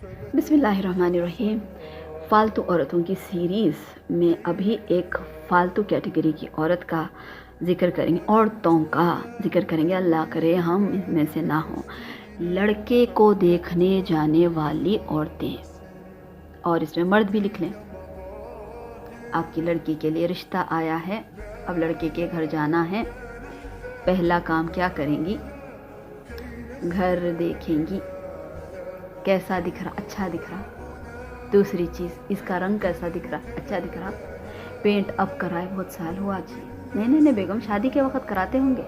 बिस्मिल्लाहिर्रहमानिर्रहीम। फ़ालतू औरतों की सीरीज़ में अभी एक फ़ालतू कैटेगरी की औरत का ज़िक्र करेंगे, औरतों का ज़िक्र करेंगे। अल्लाह करे हम इनमें से ना हों। लड़के को देखने जाने वाली औरतें, और इसमें मर्द भी लिख लें। आपकी लड़की के लिए रिश्ता आया है, अब लड़के के घर जाना है। पहला काम क्या करेंगी? घर देखेंगी, कैसा दिख रहा, अच्छा दिख रहा। दूसरी चीज़, इसका रंग कैसा दिख रहा, अच्छा दिख रहा। पेंट अब कराए, बहुत साल हुआ जी। नहीं बेगम, शादी के वक्त कराते होंगे,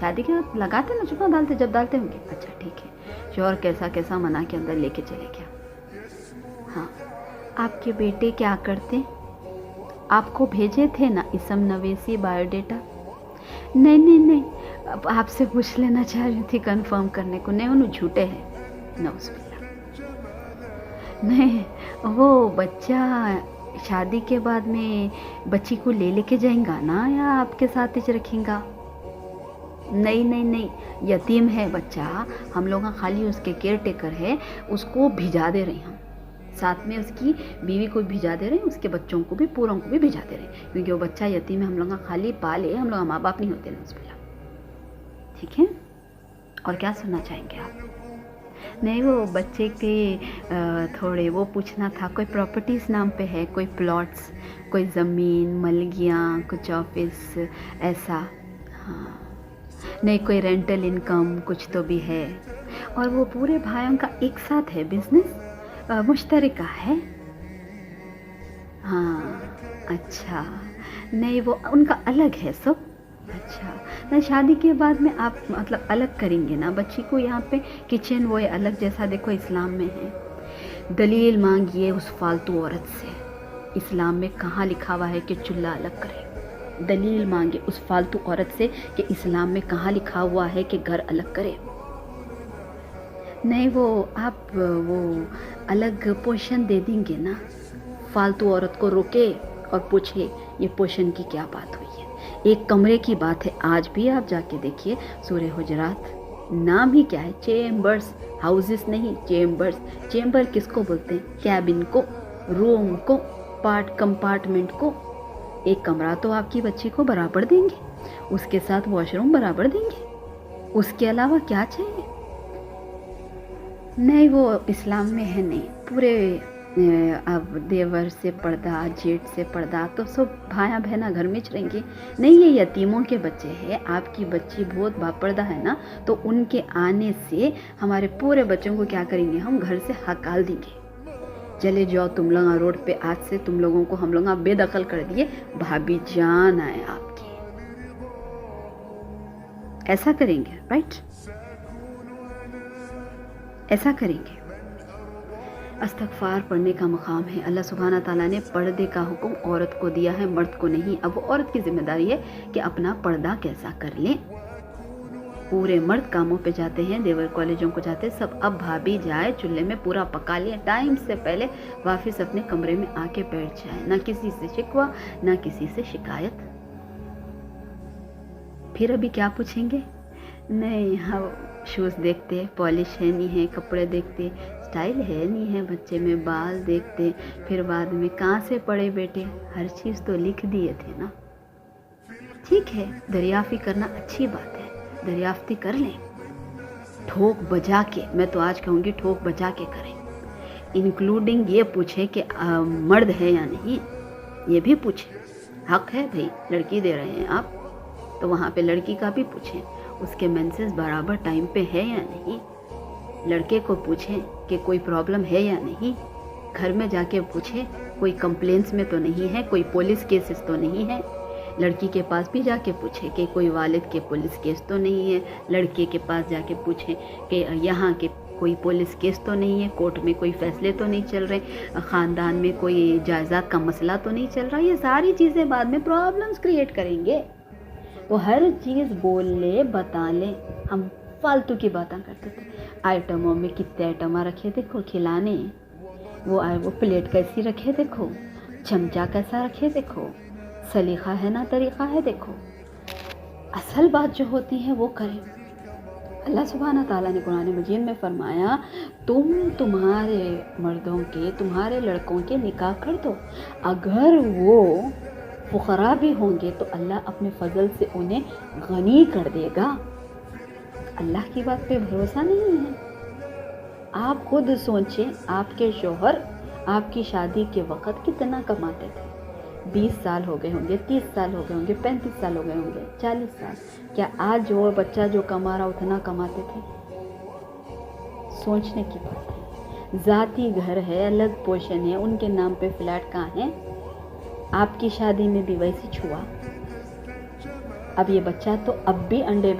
शादी के वक्त लगाते ना, चुपा डालते जब डालते होंगे। अच्छा ठीक है। शोहर कैसा कैसा मना के अंदर लेके चले गया। हाँ, आपके बेटे क्या करते? आपको भेजे थे ना इसम नवेसी बायोडेटा? नहीं, अब आपसे पूछ लेना चाह रही थी कंफर्म करने को। नहीं, उन्हें झूठे हैं, नौज़बिल्लाह। नहीं, वो बच्चा शादी के बाद में बच्ची को लेके जाएगा ना, या आपके साथ ही रखेगा? नहीं, यतीम है बच्चा, हम लोग खाली उसके केयर टेकर है, उसको भिजा दे रहे हैं। साथ में उसकी बीवी को भिजा दे रहे हैं, उसके बच्चों को भी, पूरों को भी भिजा दे रहे हैं, क्योंकि वो बच्चा यतीम है। हम लोग खाली पाले, हम लोग माँ बाप नहीं होते नौज़बिल्लाह। ठीक है, और क्या सुनना चाहेंगे आप? नहीं, वो बच्चे के थोड़े वो पूछना था, कोई प्रॉपर्टीज़ नाम पे है, कोई प्लॉट्स, कोई ज़मीन, मलगियाँ, कुछ ऑफिस ऐसा? हाँ, नहीं, कोई रेंटल इनकम कुछ तो भी है। और वो पूरे भाइयों का एक साथ है बिजनेस, मुश्तरका है? हाँ, अच्छा। नहीं, वो उनका अलग है सब। अच्छा, ना शादी के बाद में आप मतलब अलग करेंगे ना बच्ची को? यहाँ पे किचन वो है अलग, जैसा देखो इस्लाम में है। दलील मांगिए उस फालतू औरत से, इस्लाम में कहाँ लिखा हुआ है कि चूल्हा अलग करे? दलील मांगे उस फालतू औरत से कि इस्लाम में कहाँ लिखा हुआ है कि घर अलग करे। नहीं, वो आप वो अलग पोर्शन दे देंगे ना। फालतू औरत को रोके और पूछे ये पोर्शन की क्या बात हुई है। एक कमरे की बात है, आज भी आप जाके देखिए सूरह हुजरात, नाम ही क्या है, चेम्बर्स, हाउसेस नहीं, चेम्बर्स। चेम्बर किसको बोलते हैं? कैबिन को, रूम को, कंपार्टमेंट को। एक कमरा तो आपकी बच्ची को बराबर देंगे, उसके साथ वॉशरूम बराबर देंगे, उसके अलावा क्या चाहिए? नहीं, वो इस्लाम में है नहीं। पूरे अब देवर से पर्दा, जेठ से पर्दा, तो सब भाया बहना घर में रहेंगे। नहीं, ये यतीमों के बच्चे हैं। आपकी बच्ची बहुत बापर्दा है ना, तो उनके आने से हमारे पूरे बच्चों को क्या करेंगे, हम घर से हकाल देंगे। चले जाओ तुम लोग रोड पे, आज से तुम लोगों को हम लोग बेदखल कर दिए, भाभी जान आए आपकी। ऐसा करेंगे, राइट? ऐसा करेंगे। इस्तग़फ़ार पढ़ने का मकाम है। अल्लाह सुब्हाना ताला ने पर्दे का हुक्म औरत को दिया है, मर्द को नहीं। अब वो औरत की जिम्मेदारी है कि अपना पर्दा कैसा कर ले। पूरे मर्द कामों पे जाते हैं, देवर कॉलेजों को जाते हैं सब। अब भाभी जाए, चूल्हे में पूरा पका ले, टाइम से पहले वापस अपने कमरे में आके बैठ जाए। ना किसी से शिकवा, ना किसी से शिकायत। फिर अभी क्या पूछेंगे? नहीं, हाँ, शूज़ देखते, पॉलिश है नहीं है, कपड़े देखते, स्टाइल है नहीं है, बच्चे में बाल देखते, फिर बाद में कहाँ से पढ़े बेटे, हर चीज़ तो लिख दिए थे ना। ठीक है, दरियाफ्ती करना अच्छी बात है, दरियाफ्ती कर लें, ठोक बजा के। मैं तो आज कहूँगी ठोक बजा के करें। इंक्लूडिंग ये पूछे कि मर्द है या नहीं, ये भी पूछें। हक है भाई, लड़की दे रहे हैं आप, तो वहाँ पे लड़की का भी पूछें, उसके मेंसेस बराबर टाइम पे है या नहीं। लड़के को पूछें कि कोई प्रॉब्लम है या नहीं। घर में जाके पूछें कोई कंप्लेंट्स में तो नहीं है, कोई पुलिस केसेस तो नहीं है। लड़की के पास भी जाके पूछें कि कोई वालिद के पुलिस केस तो नहीं है। लड़के के पास जाके पूछें कि यहाँ के कोई पुलिस केस तो नहीं है, कोर्ट में कोई फैसले तो नहीं चल रहे, ख़ानदान में कोई जायदाद का मसला तो नहीं चल रहा। ये सारी चीज़ें बाद में प्रॉब्लम्स क्रिएट करेंगे। तो हर चीज़ बोल ले, बता ले। हम फालतू की बातें करते थे। आइटमों में कितने आइटम रखे देखो, खिलाने, वो प्लेट कैसी रखे देखो, चमचा कैसा रखे देखो, सलीका है ना तरीक़ा है देखो। असल बात जो होती है वो करें। اللہ سبحانہ تعالیٰ نے قرآن مجید میں فرمایا تم تمہارے مردوں کے تمہارے لڑکوں کے نکاح کر دو، اگر وہ فقراء بھی ہوں گے تو اللہ اپنے فضل سے انہیں غنی کر دے گا۔ اللہ کی بات پہ بھروسہ نہیں ہے۔ آپ خود سوچیں، آپ کے شوہر آپ کی شادی کے وقت کتنا کماتے تھے؟ 20 سال ہو گئے ہوں گے، 30 سال ہو گئے ہوں گے، 35 سال ہو گئے ہوں گے، 40 سال۔ کیا آج جو بچہ جو کما رہا اتنا کماتے تھے؟ سوچنے کی بات ہے۔ ذاتی گھر ہے، الگ پوشن ہے، ان کے نام پہ فلیٹ کہاں ہے؟ آپ کی شادی میں بھی ویسی چھوا۔ اب یہ بچہ تو اب بھی انڈے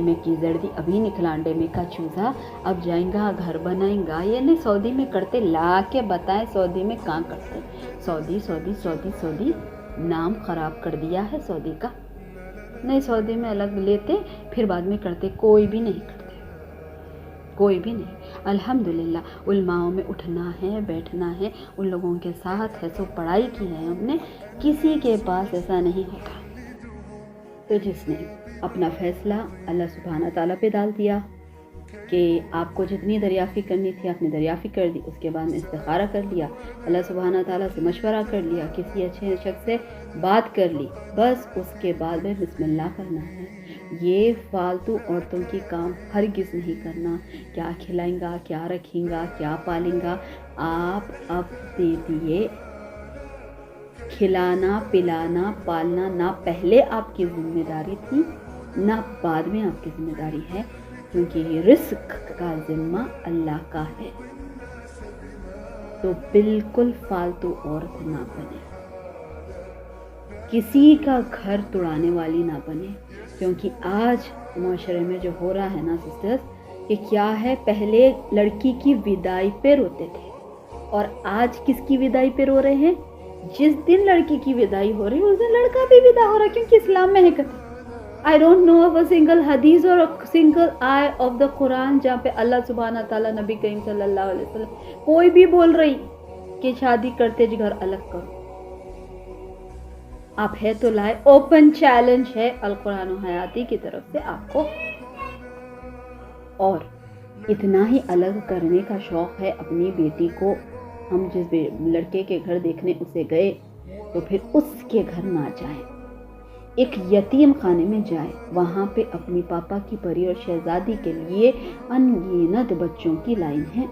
میں کی زردی ابھی نکلا، انڈے میں کا چوزا، اب جائیں گا گھر بنائیں گا۔ یہ نہیں سعودی میں کرتے، لا کے بتائیں سعودی میں کہاں کرتے؟ سعودی سعودی سعودی سعودی نام خراب کر دیا ہے سعودی کا۔ نہیں، سعودی میں الگ لیتے پھر بعد میں کرتے، کوئی بھی نہیں کرتے، کوئی بھی نہیں۔ الحمدللہ علماء میں اٹھنا ہے، بیٹھنا ہے، ان لوگوں کے ساتھ ہے، سو پڑھائی کی ہے ہم نے، کسی کے پاس ایسا نہیں ہوتا۔ تو جس نے اپنا فیصلہ اللہ سبحانہ تعالیٰ پہ ڈال دیا کہ آپ کو جتنی دریافی کرنی تھی آپ نے دریافی کر دی، اس کے بعد میں استخارہ کر لیا، اللہ سبحانہ تعالیٰ سے مشورہ کر لیا، کسی اچھے شخص سے بات کر لی، بس اس کے بعد میں بسم اللہ کرنا ہے۔ یہ فالتو عورتوں کی کام ہرگز نہیں کرنا، کیا کھلائیں گا، کیا رکھیں گا، کیا پالیں گا۔ آپ اب دے دیے، کھلانا پلانا پالنا نہ پہلے آپ کی ذمہ داری تھی نہ بعد میں آپ کی ذمہ داری ہے، کیونکہ یہ رزق کا ذمہ اللہ کا ہے۔ تو بالکل فالتو عورت نہ بنے، کسی کا گھر توڑانے والی نہ بنے، کیونکہ آج معاشرے میں جو ہو رہا ہے نا سسٹرز، کہ کیا ہے، پہلے لڑکی کی وداعی پہ روتے تھے اور آج کس کی وداعی پہ رو رہے ہیں؟ جس دن لڑکی کی وداعی ہو رہی ہے اس دن لڑکا بھی ودا ہو رہا ہے، کیونکہ اسلام میں ہے کہ I don't know of a single hadith or a single ayah of the Quran جہاں پہ اللہ سبحانہ تعالیٰ نبی کریم صلی اللہ علیہ وسلم کوئی بھی بول رہی کہ شادی کرتے گھر الگ کرو۔ آپ ہے تو لائے، اوپن چیلنج ہے القرآن و حیاتی کی طرف سے آپ کو۔ اور اتنا ہی الگ کرنے کا شوق ہے اپنی بیٹی کو، ہم جس لڑکے کے گھر دیکھنے اسے گئے تو پھر اس کے گھر نہ جائیں، ایک یتیم خانے میں جائیں، وہاں پہ اپنی پاپا کی پری اور شہزادی کے لیے ان گنت بچوں کی لائن ہے،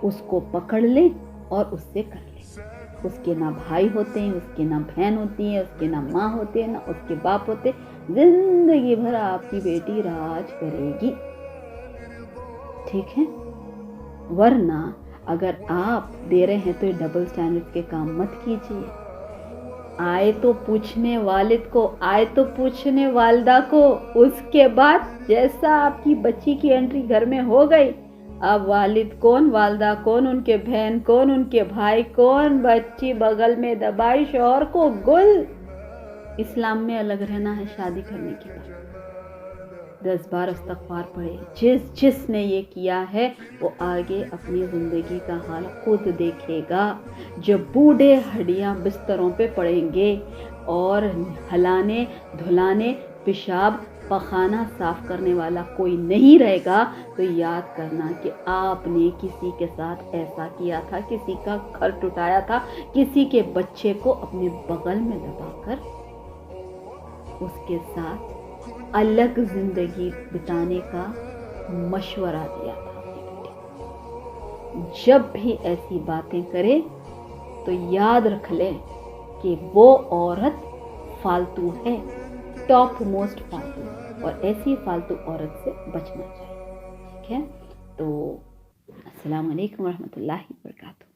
اس کو پکڑ لیں اور اس سے کر لیں۔ اس کے نہ بھائی ہوتے ہیں، اس کے نہ بہن ہوتی ہیں، اس کے نہ ماں ہوتے ہیں، نہ اس کے باپ ہوتے، زندگی بھر آپ کی بیٹی راج کرے گی، ٹھیک ہے؟ ورنہ اگر آپ دے رہے ہیں تو یہ ڈبل سٹینڈرڈ کے کام مت کیجیے۔ آئے تو پوچھنے والد کو، آئے تو پوچھنے والدہ کو، اس کے بعد جیسا آپ کی بچی کی انٹری گھر میں ہو گئی، اب والد کون، والدہ کون، ان کے بہن کون، ان کے بھائی کون، بچی بغل میں دبائی، شوہر کو گل۔ اسلام میں الگ رہنا ہے شادی کرنے کے بعد، 10 بار استغفار پڑھے۔ جس نے یہ کیا ہے وہ آگے اپنی زندگی کا حال خود دیکھے گا۔ جب بوڑھے ہڈیاں بستروں پہ پڑیں گے اور ہلانے دھلانے پیشاب پخانہ صاف کرنے والا کوئی نہیں رہے گا تو یاد کرنا کہ آپ نے کسی کے ساتھ ایسا کیا تھا، کسی کا گھر ٹوٹایا تھا، کسی کے بچے کو اپنے بغل میں دبا کر اس کے ساتھ الگ زندگی بتانے کا مشورہ دیا تھا اپنی بیٹی۔ جب بھی ایسی باتیں کرے تو یاد رکھ لے کہ وہ عورت فالتو ہے، ٹاپ موسٹ فالتو، اور ایسی فالتو عورت سے بچنا چاہیے، ٹھیک ہے؟ تو السلام علیکم ورحمۃ اللہ وبرکاتہ۔